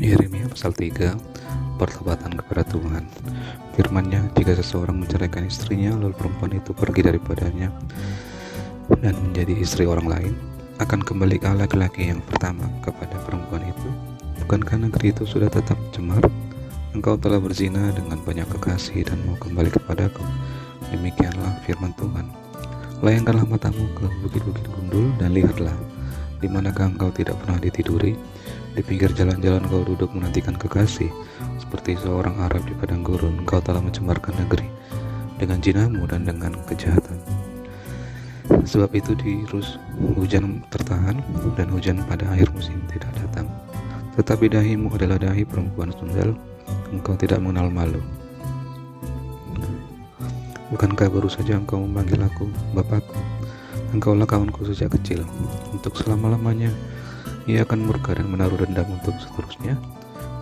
Yeremia pasal 3, pertobatan kepada Tuhan. Firman-Nya, jika seseorang menceraikan istrinya, lalu perempuan itu pergi daripadanya dan menjadi istri orang lain, akan kembali ke laki-laki yang pertama kepada perempuan itu. Bukankah negeri itu sudah tetap cemar? Engkau telah berzina dengan banyak kekasih dan mau kembali kepadaku. Demikianlah firman Tuhan. Layangkanlah matamu ke bukit-bukit gundul dan lihatlah, di manakah engkau tidak pernah ditiduri. Di pinggir jalan-jalan kau duduk menantikan kekasih, seperti seorang Arab di padang gurun. Engkau telah mencemarkan negeri dengan zinamu dan dengan kejahatan. Sebab itu dirus hujan tertahan dan hujan pada akhir musim tidak datang. Tetapi dahimu adalah dahi perempuan sundal, engkau tidak mengenal malu. Bukankah baru saja engkau memanggil aku Bapakku? Engkaulah kawanku sejak kecil. Untuk selama-lamanya ia akan murka dan menaruh dendam untuk seterusnya.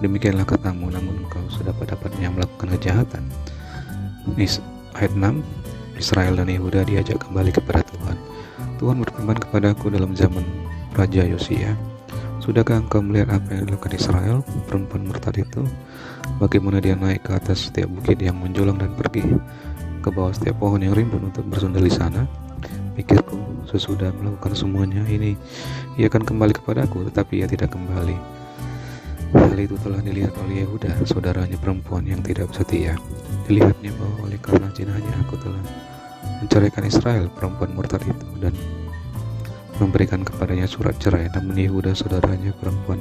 Demikianlah katamu, namun engkau sedapat-dapatnya melakukan kejahatan. Ayat 6, Israel dan Yehuda diajak kembali kepada Tuhan. Tuhan berfirman kepadaku dalam zaman Raja Yosia, sudahkah engkau melihat apa yang dilakukan Israel, perempuan murtad itu? Bagaimana dia naik ke atas setiap bukit yang menjulang dan pergi ke bawah setiap pohon yang rimbun untuk bersundal di sana? Pikirku, sesudah melakukan semuanya ini, ia akan kembali kepadaku, tetapi ia tidak kembali. Hal itu telah dilihat oleh Yehuda, saudaranya perempuan yang tidak setia. Dilihatnya bahwa oleh karena zinahnya aku telah menceraikan Israel, perempuan murtad itu, dan memberikan kepadanya surat cerai. Namun Yehuda, saudaranya perempuan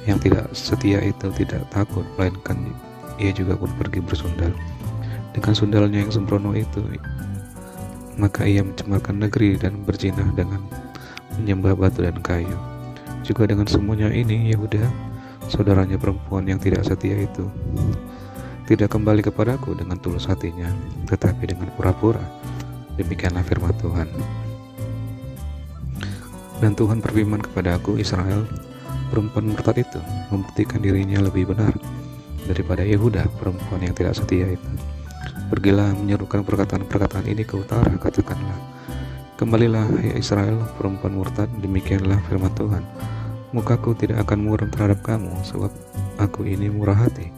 yang tidak setia itu, tidak takut, melainkan ia juga pun pergi bersundal. Dengan sundalnya yang sembrono itu, maka ia mencemarkan negeri dan berzina dengan menyembah batu dan kayu. Juga dengan semuanya ini, Yehuda, saudaranya perempuan yang tidak setia itu, tidak kembali kepadaku dengan tulus hatinya, tetapi dengan pura-pura. Demikianlah firman Tuhan. Dan Tuhan berfirman kepadaku, Israel, perempuan murtad itu, membuktikan dirinya lebih benar daripada Yehuda, perempuan yang tidak setia itu. Pergilah menyerukan perkataan-perkataan ini ke utara, katakanlah, kembalilah ya Israel, perempuan murtad, demikianlah firman Tuhan. Mukaku tidak akan muram terhadap kamu, sebab aku ini murah hati.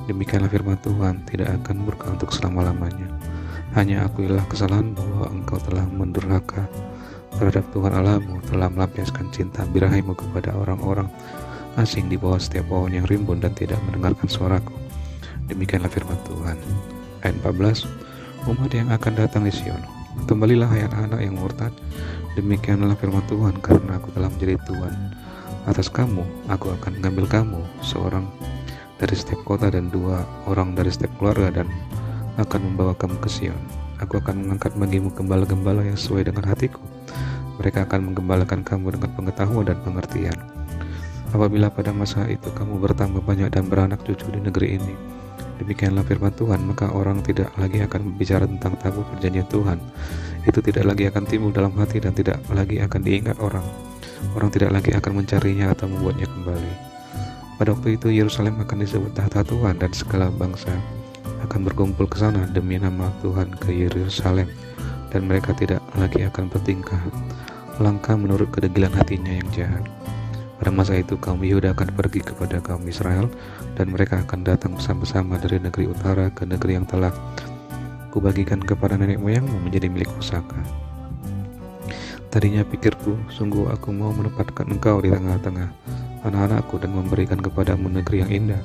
Demikianlah firman Tuhan, tidak akan murka untuk selama-lamanya. Hanya akuilah kesalahan bahwa engkau telah mendurhaka terhadap Tuhan Allahmu, telah melampiaskan cinta birahimu kepada orang-orang asing di bawah setiap pohon yang rimbun dan tidak mendengarkan suaraku. Demikianlah firman Tuhan. Ayat 14, umat yang akan datang di Sion, kembalilah hai anak-anak yang murtad, demikianlah firman Tuhan, karena aku telah menjadi Tuhan atas kamu, aku akan mengambil kamu, seorang dari setiap kota dan 2 orang dari setiap keluarga, dan akan membawa kamu ke Sion. Aku akan mengangkat bagimu gembala-gembala yang sesuai dengan hatiku. Mereka akan menggembalakan kamu dengan pengetahuan dan pengertian. Apabila pada masa itu kamu bertambah banyak dan beranak cucu di negeri ini, demikianlah firman Tuhan, maka orang tidak lagi akan berbicara tentang tabur perjanjian Tuhan. Itu tidak lagi akan timbul dalam hati dan tidak lagi akan diingat orang. Orang tidak lagi akan mencarinya atau membuatnya kembali. Pada waktu itu Yerusalem akan disebut tahta Tuhan, dan segala bangsa akan berkumpul ke sana demi nama Tuhan ke Yerusalem, dan mereka tidak lagi akan bertingkah langkah menurut kedegilan hatinya yang jahat. Pada masa itu kaum Yehuda akan pergi kepada kaum Israel, dan mereka akan datang bersama-sama dari negeri utara ke negeri yang telah kubagikan kepada nenek moyangmu menjadi milik pusaka. Tadinya pikirku, sungguh aku mau menempatkan engkau di tengah-tengah anak-anakku dan memberikan kepadamu negeri yang indah,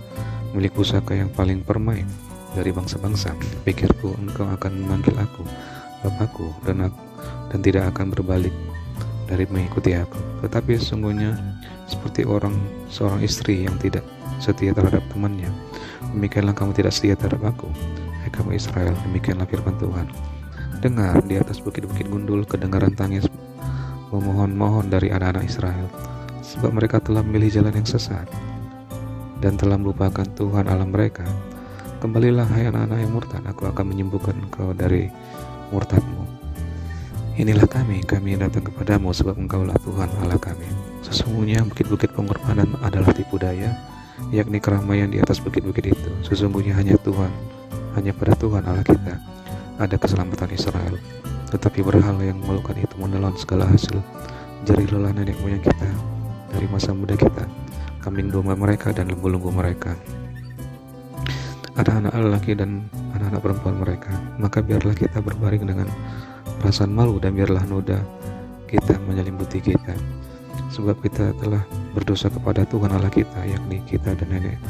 milik pusaka yang paling permai dari bangsa-bangsa. Pikirku, engkau akan memanggil aku Bapakku, dan tidak akan berbalik dari mengikuti aku. Tetapi sesungguhnya seperti seorang istri yang tidak setia terhadap temannya, demikianlah kamu tidak setia terhadap aku, hai kamu Israel. Demikianlah firman Tuhan. Dengar, di atas bukit-bukit gundul kedengaran tangis memohon-mohon dari anak-anak Israel, sebab mereka telah memilih jalan yang sesat dan telah melupakan Tuhan Allah mereka. Kembalilah hai anak-anak yang murtad, aku akan menyembuhkan engkau dari murtadmu. Inilah kami yang datang kepadamu, sebab engkaulah Tuhan Allah kami. Sesungguhnya bukit-bukit pengorbanan adalah tipu daya, yakni keramaian di atas bukit-bukit itu. Sesungguhnya hanya pada Tuhan Allah kita ada keselamatan Israel. Tetapi berhala yang memalukan itu menelan segala hasil jerih lelah nenek moyang kita dari masa muda kita. kambing domba mereka dan lembu-lembu mereka, anak-anak lelaki dan anak-anak perempuan mereka. Maka biarlah kita berbaring dengan perasaan malu, dan biarlah noda kita menyelimuti kita, sebab kita telah berdosa kepada Tuhan Allah kita, yakni kita dan nenek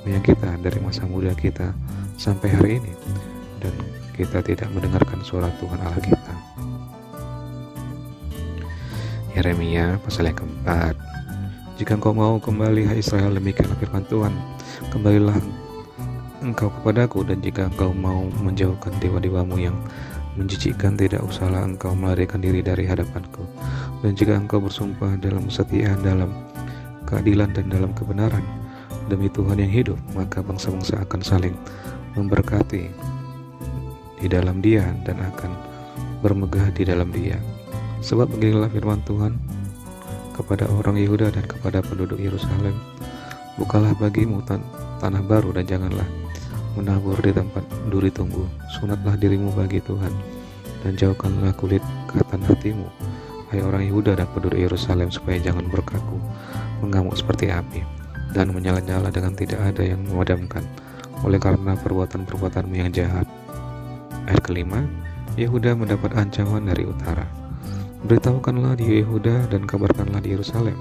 moyang kita dari masa muda kita sampai hari ini, dan kita tidak mendengarkan suara Tuhan Allah kita. Yeremia pasal yang keempat. Jika engkau mau kembali, hai Israel, demikianlah firman Tuhan, kembalilah engkau kepadaku, dan jika engkau mau menjauhkan dewa-dewamu yang menjijikkan, tidak usahlah engkau melarikan diri dari hadapanku. Dan jika engkau bersumpah dalam kesetiaan, dalam keadilan dan dalam kebenaran demi Tuhan yang hidup, maka bangsa-bangsa akan saling memberkati di dalam Dia dan akan bermegah di dalam Dia. Sebab beginilah firman Tuhan kepada orang Yehuda dan kepada penduduk Yerusalem, bukalah bagimu tanah baru dan janganlah menabur di tempat duri tumbuh. Sunatlah dirimu bagi Tuhan dan jauhkanlah kulit katan hatimu, hai orang Yehuda dan penduduk Yerusalem, supaya jangan berkaku mengamuk seperti api dan menyala-nyala dengan tidak ada yang memadamkan oleh karena perbuatan-perbuatanmu yang jahat. Ayat kelima, Yehuda mendapat ancaman dari utara. Beritahukanlah di Yehuda dan kabarkanlah di Yerusalem.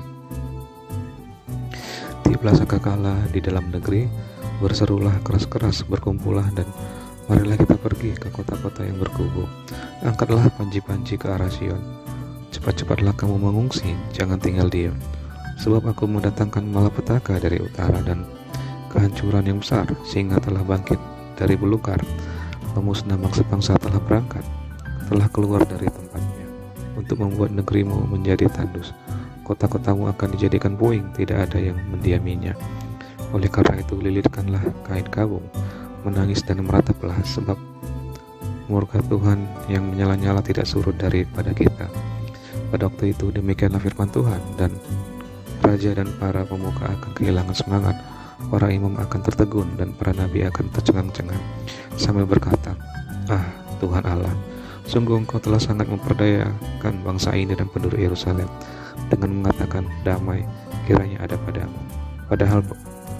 Tiuplah sangkakala di dalam negeri, berserulah keras-keras, berkumpullah dan marilah kita pergi ke kota-kota yang berkubu. Angkatlah panji-panji ke arah Sion. Cepat-cepatlah kamu mengungsi, jangan tinggal diam. Sebab aku mendatangkan malapetaka dari utara dan kehancuran yang besar, sehingga telah bangkit dari belukar. Pemusnah bangsa-bangsa telah berangkat, telah keluar dari tempatnya, untuk membuat negerimu menjadi tandus. Kota-kotamu akan dijadikan puing, tidak ada yang mendiaminya. Oleh karena itu lilitkanlah kain kabung, menangis dan merataplah, sebab murka Tuhan yang menyala-nyala tidak surut daripada kita. Pada waktu itu demikianlah firman Tuhan, dan raja dan para pemuka akan kehilangan semangat, para imam akan tertegun, dan para nabi akan tercengang-cengang sambil berkata, "Ah, Tuhan Allah, sungguh engkau telah sangat memperdayakan bangsa ini dan penduduk Yerusalem dengan mengatakan, damai kiranya ada padamu, padahal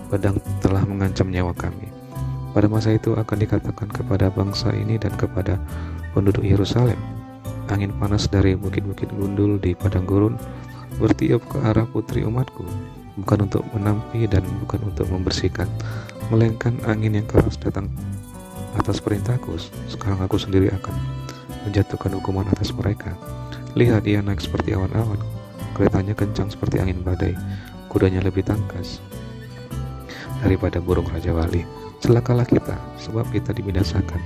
pedang telah mengancam nyawa kami." Pada masa itu akan dikatakan kepada bangsa ini dan kepada penduduk Yerusalem, angin panas dari bukit-bukit gundul di padang gurun bertiup ke arah putri umatku, bukan untuk menampi dan bukan untuk membersihkan, melainkan angin yang keras datang atas perintahku. Sekarang aku sendiri akan menjatuhkan hukuman atas mereka. Lihat, ia naik seperti awan-awan, keretanya kencang seperti angin badai, kudanya lebih tangkas daripada burung raja wali. Celakalah kita, sebab kita dibinasakan.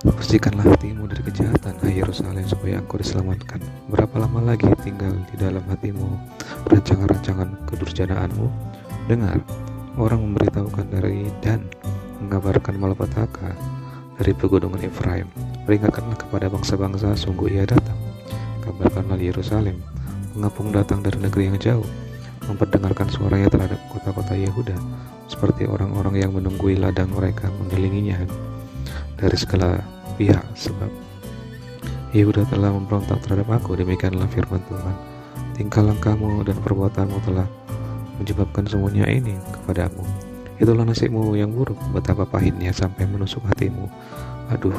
Bersihkanlah hatimu dari kejahatan, hai Yerusalem, supaya engkau diselamatkan. Berapa lama lagi tinggal di dalam hatimu rancangan-rancangan kedurjanaanmu? Dengar, orang memberitahukan dari Dan, mengabarkan malapetaka dari pegunungan Efraim. Peringatkanlah kepada bangsa-bangsa, sungguh ia datang. Kabarkanlah di Yerusalem, pengapung datang dari negeri yang jauh, memperdengarkan suaranya terhadap kota-kota Yehuda, seperti orang-orang yang menunggui ladang mereka mengelilinginya dari segala pihak, sebab Yehuda telah memberontak terhadap aku. Demikianlah firman Tuhan, tingkah langkahmu dan perbuatanmu telah menyebabkan semuanya ini kepadamu. Itulah nasibmu yang buruk, betapa pahitnya sampai menusuk hatimu. Aduh,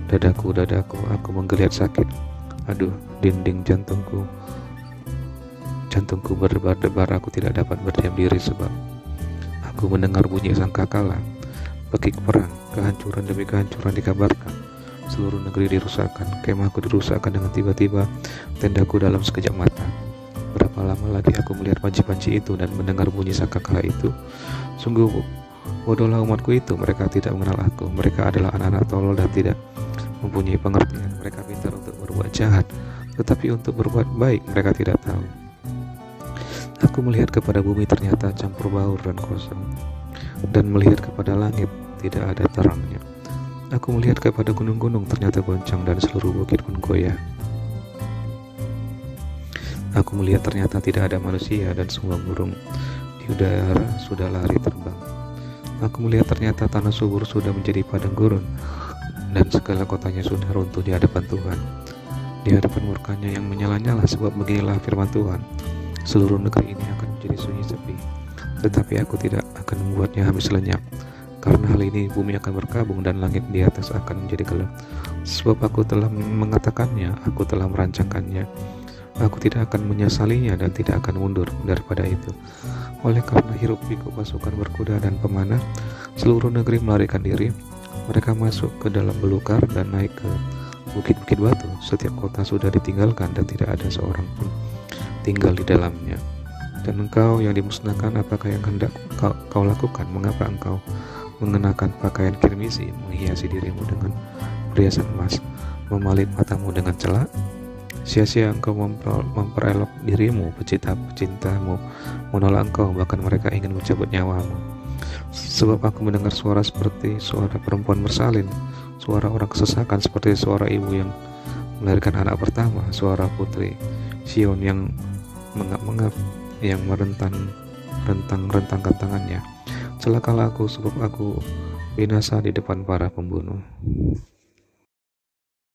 dadaku, dadaku, aku menggeliat sakit. Aduh, dinding jantungku berdebar-debar, aku tidak dapat berdiam diri, sebab aku mendengar bunyi sangkakala, pekik perang, kehancuran demi kehancuran dikabarkan. Seluruh negeri dirusakkan, kemahku dirusakkan dengan tiba-tiba, tendaku dalam sekejap mata. Berapa lama lagi aku melihat panji-panji itu dan mendengar bunyi sangkakala itu? Sungguh bodohlah umatku itu, mereka tidak mengenal aku. Mereka adalah anak-anak tolol dan tidak mempunyai pengertian. Mereka pintar untuk berbuat jahat, tetapi untuk berbuat baik mereka tidak tahu. Aku melihat kepada bumi, ternyata campur baur dan kosong, dan melihat kepada langit, tidak ada terangnya. Aku melihat kepada gunung-gunung, ternyata goncang, dan seluruh bukit pun goyah. Aku melihat ternyata tidak ada manusia, dan semua burung di udara sudah lari terbang. Aku melihat ternyata tanah subur sudah menjadi padang gurun, dan segala kotanya sudah runtuh di hadapan Tuhan, di hadapan murkanya yang menyala-nyala. Sebab beginilah firman Tuhan, seluruh negeri ini akan menjadi sunyi sepi, tetapi aku tidak akan membuatnya habis lenyap. Karena hal ini bumi akan berkabung dan langit di atas akan menjadi gelap. Sebab aku telah mengatakannya, aku telah merancangkannya. Aku tidak akan menyesalinya dan tidak akan mundur daripada itu. Oleh karena hiruk pikuk pasukan berkuda dan pemanah, seluruh negeri melarikan diri. Mereka masuk ke dalam belukar dan naik ke bukit-bukit batu. Setiap kota sudah ditinggalkan dan tidak ada seorang pun tinggal di dalamnya. Dan engkau yang dimusnahkan, apakah yang hendak kau lakukan? Mengapa engkau mengenakan pakaian kirmisi, menghiasi dirimu dengan perhiasan emas, memalin matamu dengan celak? Sia-sia engkau memperelok dirimu, pecinta-pecintamu menolak engkau, bahkan mereka ingin mencabut nyawamu. Sebab aku mendengar suara seperti suara perempuan bersalin, suara orang kesesakan seperti suara ibu yang melahirkan anak pertama, suara putri Sion yang mengap-mengap, yang merentang-rentangkan tangannya. Celakalah aku, sebab aku binasa di depan para pembunuh.